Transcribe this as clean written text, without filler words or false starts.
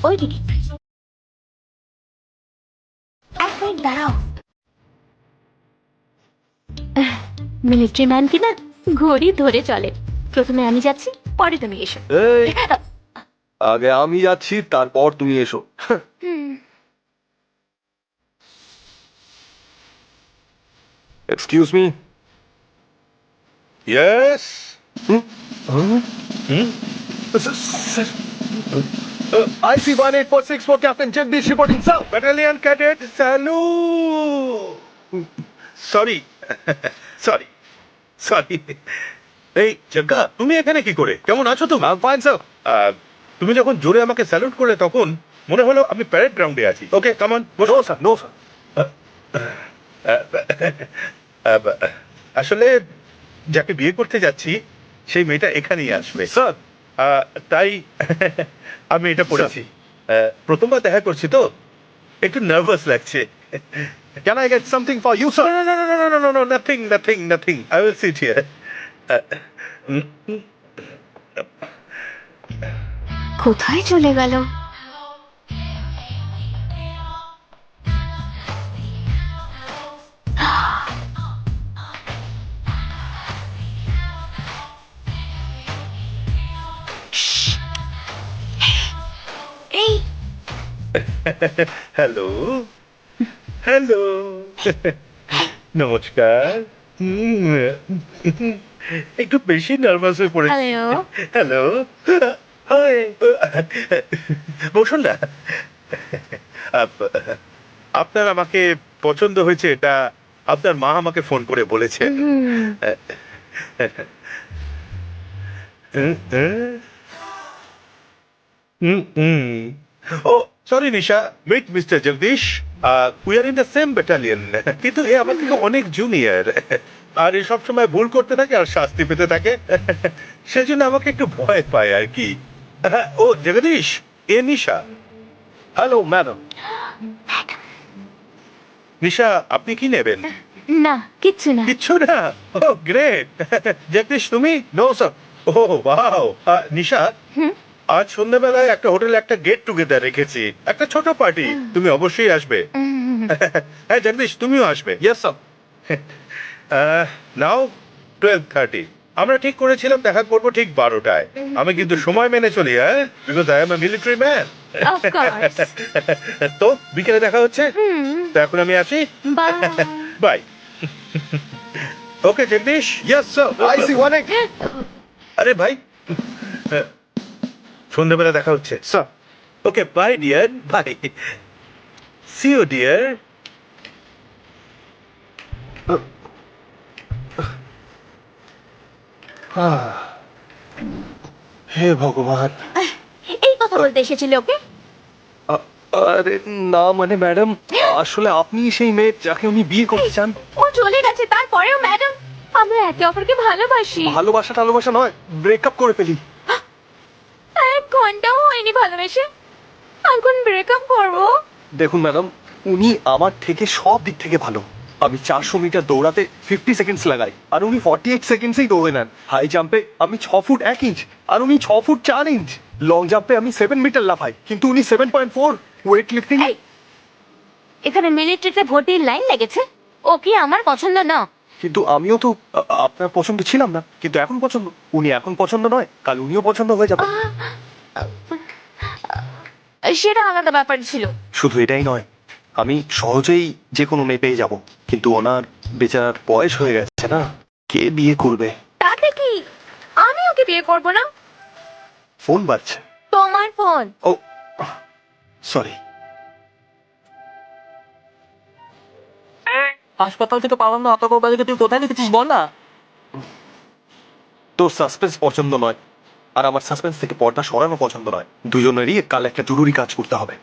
ওইদিকে। এক মিনিট দাঁড়াও। মিলিটারি ম্যান কিনা ঘড়ি ধরে চলে। প্রথমে আমি যাচ্ছি, পরে তুমি এসো। এই, আগে আমি যাচ্ছি, তারপর তুমি এসো। Excuse me. Yes. IC 1846 for Captain Jagdish reporting, sir. Battalion Cadet Salute. Sorry. Sorry. Sorry. এই জগ্গা, তুমি এখানে কি করে? কেমন আছো তুমি? I'm fine, sir. তুমি যখন জোরে আমাকে স্যালুট করলে তখন মনে হলো আমি প্যারেড গ্রাউন্ডে আছি। Okay, come on. No, sir. No, sir. আসলে যাকে বিয়ে করতে যাচ্ছি সেই মেয়েটা এখানেই আসবে, Sir. তাই আমি এটা পড়েছি। প্রথমবার দেখা করছি তো একটু নার্ভাস লাগছে। Can I get something for you, sir? No, nothing. I will sit here. কোথায় চলে গেল? এই হ্যালো নমস্কার। একটু বেশি নার্ভাস হয়ে পড়েছি। হ্যালো। হ্যালো, হাই, বসুন না। আপনার আমাকে পছন্দ হয়েছে এটা আপনার মা আমাকে ফোন করে বলেছে। Oh sorry Nisha, meet mister Jagdish, we are in the same battalion, কিন্তু এ আমার থেকে অনেক জুনিয়র আর এ সব সময় ভুল করতে থাকে আর শাস্তি পেতে থাকে, সেজন্য আমাকে একটু ভয় পায় আর কি। ও জগদীশ, এ নিশা। Hello, madam. নিশা, আপনি কি নেবেন? না, কিচ্ছু না। কিচ্ছু না? ও গ্রেট। জগদীশ তুমি? No, sir. ও ওয়াও। নিশা, আজ সন্ধ্যাবেলায় একটা হোটেলে একটা গেট টুগেদার রেখেছি, একটা ছোট পার্টি, তুমি অবশ্যই আসবে। হ্যাঁ জগদীশ, তুমিও আসবে। Yes, sir. নাও 12:30, আমরা ঠিক করেছিলাম দেখা করবো ঠিক 12টায়। আমি কিন্তু সময় মেনে চলি, হ্যাঁ, because I am a military man. Of course. তো বিকেলে দেখা হচ্ছে, তো এখন আমি আসি, bye. Bye. Okay Jagdish. Yes, sir. IC 18. আরে ভাই, সন্ধ্যাবেলা দেখা হচ্ছে। Sir. Okay bye dear, bye. See you dear. হে ভগবান। এই কথা বলতে এসেছিল ওকে? আরে না, মানে ম্যাডাম, আসলে আপনি সেই মেয়ে যাকে উনি বিয়ে করতে চান। ও চলে গেছে, তারপরেও ম্যাডাম আমরা একে অপরকে ভালোবাসি। ভালোবাসা নয়, ব্রেকআপ করে ফেলি। 1 ঘন্টাও হয়নি ভালোবেসে, এখন ব্রেকআপ করবো? দেখুন ম্যাডাম, উনি আমার থেকে সব দিক থেকে ভালো। আমি 400 মিটার দৌড়াতে 50 সেকেন্ডস লাগাই, আর উনি 48 সেকেন্ডসেই দৌড়ে নেন। হাই জাম্পে আমি 6 ফুট 1 ইঞ্চ, আর উনি 6 ফুট 4 ইঞ্চ। লং জাম্পে আমি 7 মিটার লাফাই, কিন্তু উনি 7.4। Weight lifting. এই, এখানে মিলিটারিতে ভর্তির লাইন লেগেছে, ও কি আমার পছন্দ না? কিন্তু আমিও তো আপনার পছন্দ ছিলাম না, কিন্তু এখন পছন্দ। উনি এখন পছন্দ নয়, কাল উনিও পছন্দ হয়ে যাবে। সেটা আলাদা ব্যাপার ছিল। শুধু এটাই নয়, আমি সহজেই যে কোনো মেয়ে পেয়ে যাব, কিন্তু ওনার বেচারার বয়স হয়ে গেছে না, কে বিয়ে করবে? তাতে কি, আমি ওকে বিয়ে করবো না? ফোন বাজছে। তোমার ফোন। ও সরি। হাসপাতাল থেকে পালানো আতঙ্কবাদীকে তুই কোথায় দেখেছিস বল না? তোর সাসপেন্স পছন্দ নয়, আর আমার সাসপেন্স থেকে পর্দা সরানো পছন্দ নয়। দুজনেরই কাল একটা জরুরি কাজ করতে হবে।